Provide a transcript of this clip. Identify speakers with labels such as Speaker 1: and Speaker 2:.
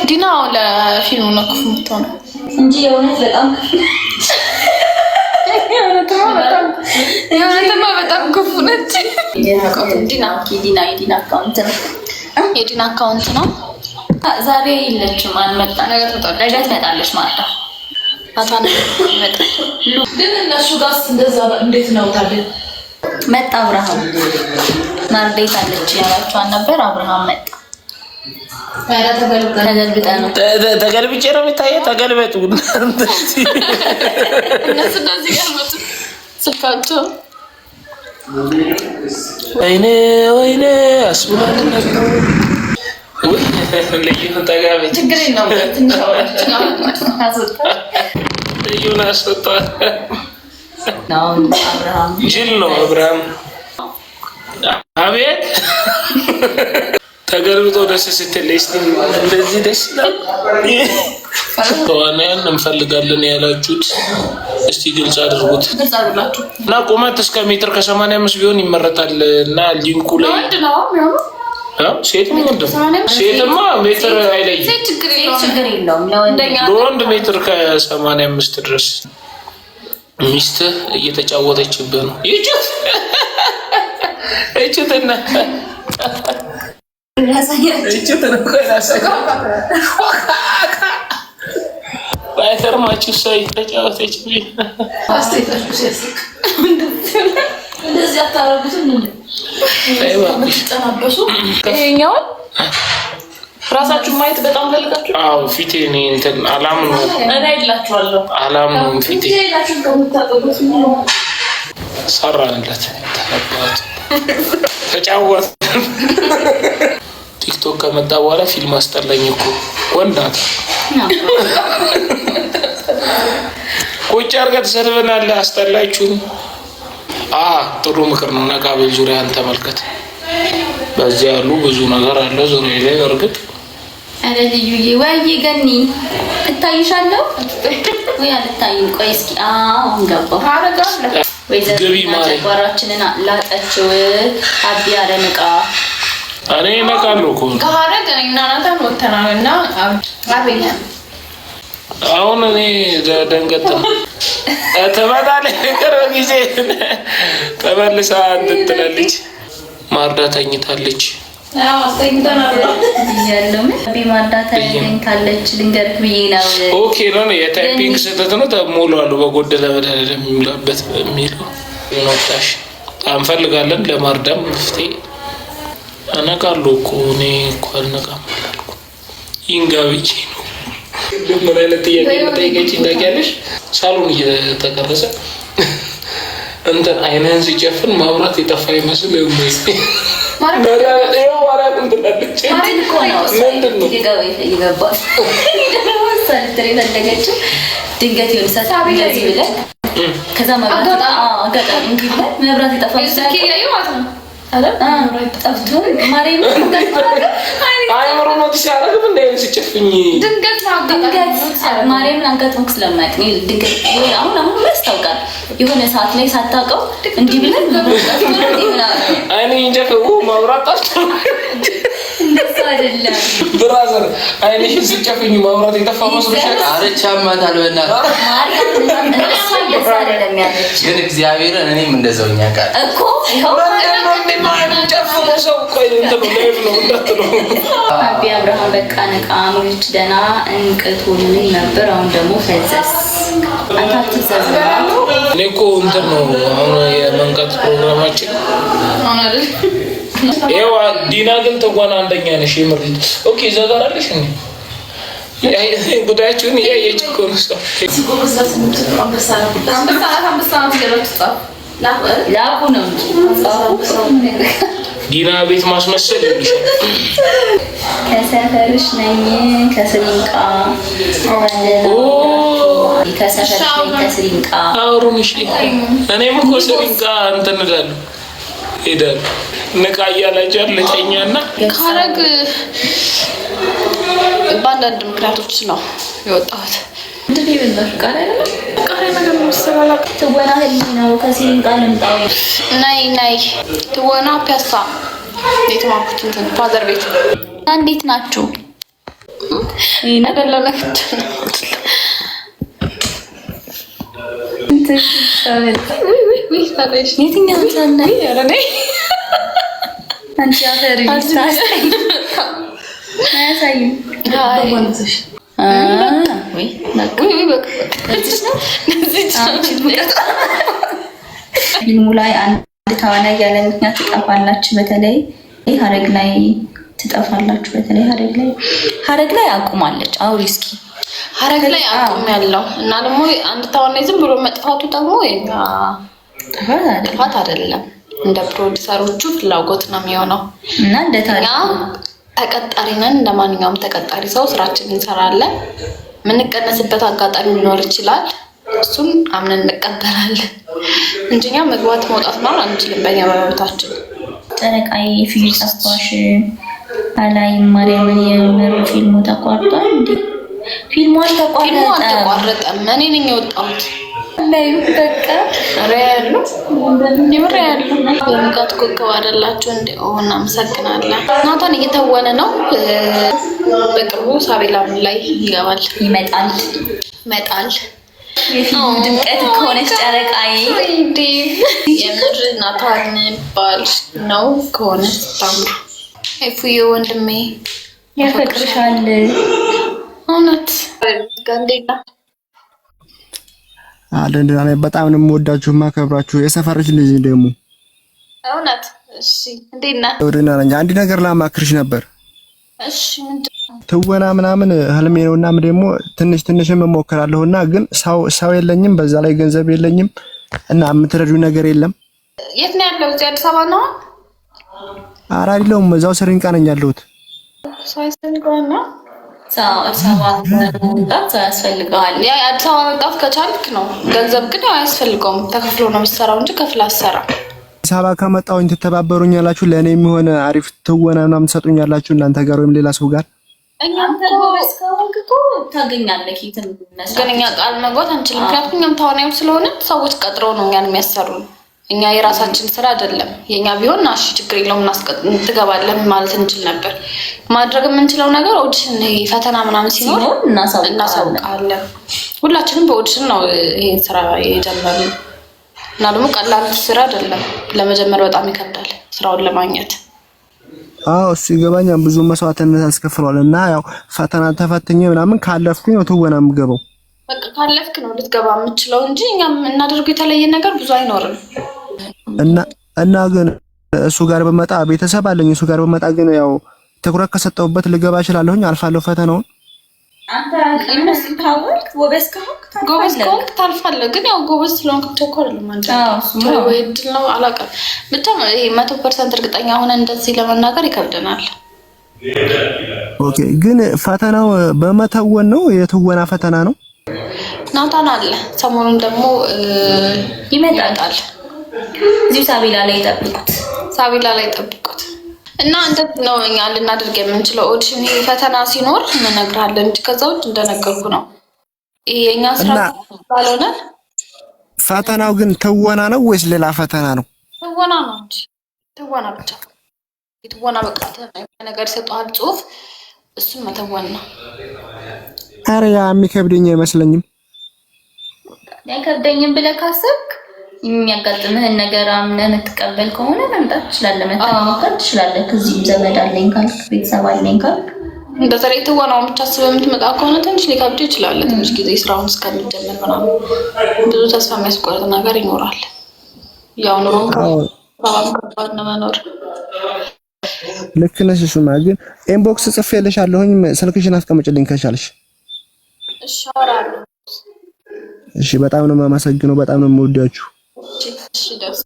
Speaker 1: ዲና ለፊልሙ ነው ክፉ የምትሆነው
Speaker 2: እንጂ የእውነት በጣም
Speaker 1: የእውነትማ በጣም ክፉ ነች። የዲና አካውንት ነው።
Speaker 2: ዛሬ የለችም አልመጣም። ነገ ትመጣለች ማለት ነው።
Speaker 3: ግን እነሱ ጋር እንደዛ እንዴት ነው ታዲያ?
Speaker 2: መጣ አብርሃም ማርዴት አለች ያላችኋን ነበር። አብርሃም መጣ። ተገልብጠ ነው
Speaker 4: ተገልብጬ ነው የሚታየው። ተገልበጡ
Speaker 1: እነሱ እንደዚህ ገልበጡ ስልካቸው
Speaker 4: ወይኔ አስቡላል ነበር። ልዩን ተጋቢ
Speaker 2: ችግር የለውም። ትንሽ አውራችን
Speaker 4: ልዩን አስወጣል።
Speaker 2: አብርሃም
Speaker 4: ጅል ነው አብርሃም። አቤት ተገልብጦ ደስ ስትል እንደዚህ ደስ ይላል። ተዋናያን እንፈልጋለን ያላችሁት እስቲ ግልጽ አድርጉት እና ቁመት እስከ ሜትር ከ85 ቢሆን ይመረጣል እና ሊንኩ ላይ ሴት ሴትማ ሜትር አይለይም። ለወንድ ሜትር ከ85 ድረስ ሚስትህ እየተጫወተችብህ ነው። ይችትና ባይተርማችሁ ሰው እየተጫወተችብኝ
Speaker 3: እንደዚህ አታረጉትም እንዴ?
Speaker 1: ይሄኛውን ራሳችሁ ማየት በጣም ፈልጋችሁ?
Speaker 4: አዎ ፊቴ እኔ እንትን አላምነው።
Speaker 1: እኔ አይላችኋለሁ
Speaker 4: አላምነው ፊቴ
Speaker 3: ሄዳችሁ ከምታጠቁት ነው
Speaker 4: ሰራንለት ተባቱ ተጫወት። ቲክቶክ ከመጣ በኋላ ፊልም አስጠላኝ እኮ ወንዳት ቁጭ አድርገህ ትሰድበናለህ። አስጠላችሁኝ። ጥሩ ምክር ነው። ነቃቤል ዙሪያን ተመልከት። በዚያ ያሉ ብዙ ነገር አለ ዙሪያ ላይ እርግጥ
Speaker 2: አረ ልዩዬ ወይ ገኒ እታይሻለሁ ወይ አልታይም? ቆይ እስኪ አሁን ገባሁ።
Speaker 1: አረጋለሁ
Speaker 2: ወይ ግቢ ማለት ጓራችንን ላጠችው አቢ አረንቃ
Speaker 4: እኔ ነቃለሁ እኮ
Speaker 1: ከሀረግ እኔና ናታን ወተናልና አቤኛ
Speaker 4: አሁን እኔ ደንገጥ ተመጣጣኝ ቅርብ ጊዜ ተመልሳ እንትላለች። ማርዳ ተኝታለች።
Speaker 3: አስተኝተናል
Speaker 2: ያለው አቢ ማርዳ ተኝታለች። ልንገርክ ብዬ ነው።
Speaker 4: ኦኬ ነው የታይፒንግ ስህተት ነው። ተሞሏል በጎደለ በደለ የሚላበት የሚለው ነው። እንፈልጋለን ለማርዳም መፍትሄ አነቃለሁ እኮ እኔ እኮ አልነቃም አላልኩም። ይንጋብቼ ነው ምን አይነት ጥያቄ መጠየቀች ታውቂያለሽ? ሳሎን እየተቀረጸ እንትን አይነን ሲጨፍን ማብራት የጠፋ ይመስል
Speaker 2: ድንገት የሆነ ሰዓት እንደዚህ ብለን ከዛ መብራት የጠፋ ጠፍቶ ማርያም
Speaker 4: አይምሮ ነው ሲያደርግ ምን አይነት ሲጨፍኝ
Speaker 1: ድንገት
Speaker 2: ማርያምን አጋጥሞክ ስለማያውቅ ነው። ድንገት አሁን ያስታውቃል። የሆነ ሰዓት ላይ ሳታውቀው እንዲህ ብለን
Speaker 4: አይኔ እንጀፈው ማብራት ጠፍቶ
Speaker 2: እንደሱ አይደለም
Speaker 4: ብራዘር። አይኔሽን ሲጨፍኝ ማብራት የጠፋ መስሎሻል?
Speaker 5: አረቻማታል በእናትህ
Speaker 2: ማርያምን እንደሱ አይደለም ያለች
Speaker 5: ግን እግዚአብሔርን እኔም እንደዛውኛ ቃል
Speaker 2: እኮ ይኸው አቢ አብርሃም በቃ ነቃ ሙልች ደና እንቅልቱን ነበር። አሁን ደግሞ ፈዘስ አንተ አትዘዝ።
Speaker 4: እኔ እኮ እንትን ነው አሁን የመንቀት ፕሮግራማችን
Speaker 1: አሁን አይደል?
Speaker 4: ይኸው ዲና ግን ተጓና አንደኛ ነሽ የምርት ኦኬ ዘጋራለሽ እንዴ? ጉዳያችሁን እያየች እኮ ነው ሰው
Speaker 2: ላኩ ነው
Speaker 4: ዲና ቤት ማስመሰል ይሻል።
Speaker 2: ከሰፈርሽ ነኝ ከስሪንቃ ከስሪንቃ
Speaker 4: አውሩን እሺ። እኔም እኮ ስሪንቃ እንትን እላለሁ ሄዳለሁ ንቃ እያላችሁ ለተኛና
Speaker 1: ካረግ በአንዳንድ ምክንያቶች ነው የወጣሁት። እንደኔ በዛሽ ቃል አይደለም ቃል ነገር መስራላ
Speaker 2: ትወና ህሊናው ከሲሪንቃ ልምጣው
Speaker 1: ናይ ትወና ፒያሳ የተማርኩት እንትን ፋዘር ቤት።
Speaker 2: እንዴት ናችሁ?
Speaker 1: አይደለም
Speaker 2: የትኛው ሰነ አንቺ አፈሪ ታስታይ አያሳይም። ፊልሙ ላይ አንድ ተዋናይ ያለ ምክንያት ትጠፋላችሁ። በተለይ ሀረግ ላይ ትጠፋላችሁ። በተለይ ሀረግ ላይ አቁማለች። አውሪ እስኪ
Speaker 1: ሀረግ ላይ አቁም ያለው እና ደግሞ አንድ ተዋናይ ዝም ብሎ መጥፋቱ ደግሞ የኛ ጥፋት አይደለም። እንደ ፕሮዲሰሮቹ ፍላጎት ነው የሚሆነው
Speaker 2: እና እንደ ታሪክ
Speaker 1: ተቀጣሪ ነን። እንደማንኛውም ተቀጣሪ ሰው ስራችንን እንሰራለን። የምንቀነስበት አጋጣሚ ሊኖር ይችላል። እሱን አምነን እንቀበላለን እንጂ እኛ መግባት መውጣት ነው አንችልም። በእኛ በመብታችን
Speaker 2: ጨረቃዬ ፊልም ጠፋሽ አላይም ማርያምን የምር ፊልሙ ተቋርጧል እንዴ? ፊልሙ አልተቋረጠም። እኔ ነኝ የወጣሁት ላይ በቃ ሪያሉ የምር ያሉ የምቃት ኮከብ አይደላችሁ እንዴ? እናመሰግናለን። ናታን እየተወነ ነው። በቅርቡ ሳቤላም ላይ ይመጣል። ድምቀት ከሆነች ጨረቃዬ
Speaker 1: እንዴ የምር ናታን ባል ነው ከሆነ ታምሩ እፉዬ ወንድሜ
Speaker 2: ያፈቅርሻል።
Speaker 1: እውነት ጋንዴላ
Speaker 6: አለንደና በጣም ነው የምወዳችሁ ማከብራችሁ የሰፈርሽ ልጅ ደግሞ
Speaker 1: እውነት። እሺ እንዴት ነህ?
Speaker 6: ወደና ነኝ። አንድ ነገር ላማክርሽ ነበር።
Speaker 1: እሺ ምንድነው?
Speaker 6: ትወና ምናምን ህልሜ ነውና ደግሞ ትንሽ እሞክራለሁና ግን ሰው የለኝም፣ በዛ ላይ ገንዘብ የለኝም እና የምትረዱኝ ነገር የለም።
Speaker 1: የት ነው ያለው? እዚህ አዲስ አበባ ነው?
Speaker 6: ኧረ አይደለሁም፣ እዛው ስሪንቃ ነኝ ያለሁት።
Speaker 1: ሳይሰልጋና
Speaker 2: አዲስ አበባ መምጣት ያስፈልጋል።
Speaker 1: ያ አዲስ አበባ መምጣት ከቻልክ ነው። ገንዘብ ግን አያስፈልገውም። ተከፍሎ ነው የምትሰራው እንጂ ከፍላ አትሰራም።
Speaker 6: አዲስ አበባ ከመጣሁኝ ትተባበሩኛላችሁ? ለእኔ የሚሆን አሪፍ ትወና ምናምን ትሰጡኛላችሁ እናንተ ጋር ወይም ሌላ ሰው ጋር?
Speaker 2: እኛንተ ጎበዝ ከሆንክ እኮ ታገኛለህ።
Speaker 1: ግን እኛ ቃል መግባት አንችልም። ምክንያቱም እኛም ተዋናዮች ስለሆነ ሰዎች ቀጥረው ነው እኛን የሚያሰሩን። እኛ የራሳችን ስራ አይደለም። የኛ ቢሆን እሺ ችግር የለውም ትገባለን ማለት እንችል ነበር። ማድረግ የምንችለው ነገር ኦዲሽን ፈተና ምናምን ሲኖር እናሳውቃለን። ሁላችንም በኦዲሽን ነው ይሄን ስራ የጀመርነው እና ደግሞ ቀላል ስራ አይደለም። ለመጀመር በጣም ይከብዳል ስራውን ለማግኘት።
Speaker 6: አዎ እሱ ይገባኛል። ብዙ መስዋዕትነት ያስከፍላል እና ያው ፈተና ተፈትኜ ምናምን ካለፍኩኝ ነው ትወና የምገባው።
Speaker 1: በቃ ካለፍክ ነው ልትገባ የምትችለው እንጂ እኛ እናደርገው የተለየ ነገር ብዙ አይኖርም።
Speaker 6: እና ግን እሱ ጋር በመጣ ቤተሰብ አለኝ። እሱ ጋር በመጣ ግን ያው ትኩረት ከሰጠውበት ልገባ እችላለሁኝ፣ አልፋለሁ ፈተናውን።
Speaker 2: አንተ ይመስል ታወቅ ጎበዝ ከሆንክ
Speaker 1: ታልፋለህ። ግን ያው ጎበዝ ስለሆንክ ተኮር ለማንተ ወይ ድል ነው አላውቅም። ብቻ 100% እርግጠኛ ሆነ እንደዚህ ለመናገር ይከብደናል።
Speaker 6: ኦኬ። ግን ፈተናው በመተወን ነው? የትወና ፈተና ነው?
Speaker 1: ናታን አለ። ሰሞኑን ደግሞ ይመጣል።
Speaker 2: እዚሁ ሳቢላ ላይ ጠብቁት እና እንደዚህ ነው እኛ ልናደርግ የምንችለው። ኦዲሽን ፈተና ሲኖር እንነግራለን እንጂ ከዛ ውጭ እንደነገርኩ ነው የኛ ስራ ባልሆነ።
Speaker 6: ፈተናው ግን ትወና ነው ወይስ ሌላ ፈተና ነው?
Speaker 1: ትወና ነው እንጂ ትወና ብቻ። የትወና በቃ ነገር ይሰጣል ጽሁፍ፣ እሱን መተወን ነው።
Speaker 6: ኧረ ያ የሚከብደኝ አይመስለኝም።
Speaker 2: ያከብደኝም ብለህ ካሰብክ የሚያጋጥምህን ነገር አምነህ የምትቀበል ከሆነ መምጣት ትችላለህ፣ መተማመን ትችላለህ። ከዚህም ዘመድ አለኝ ካልክ ቤተሰብ አለኝ ካልክ
Speaker 1: በተለይ ትወናውን ብቻ አስበህ የምትመጣ ከሆነ ትንሽ ሊከብድ ይችላል። ትንሽ ጊዜ ስራውን እስከሚጀምር ምናምን ብዙ ተስፋ የሚያስቆርጥ ነገር ይኖራል። ያው ኑሮ ከባድ ነው መኖር።
Speaker 6: ልክ ነሽ። እሱማ ግን ኢንቦክስ ጽፌልሻለሁኝ፣ ስልክሽን አስቀምጭልኝ ከቻልሽ።
Speaker 1: እሺ አወራለሁ።
Speaker 6: እሺ በጣም ነው የማመሰግነው። በጣም ነው የምወዳችሁ።
Speaker 1: እሺ ደስ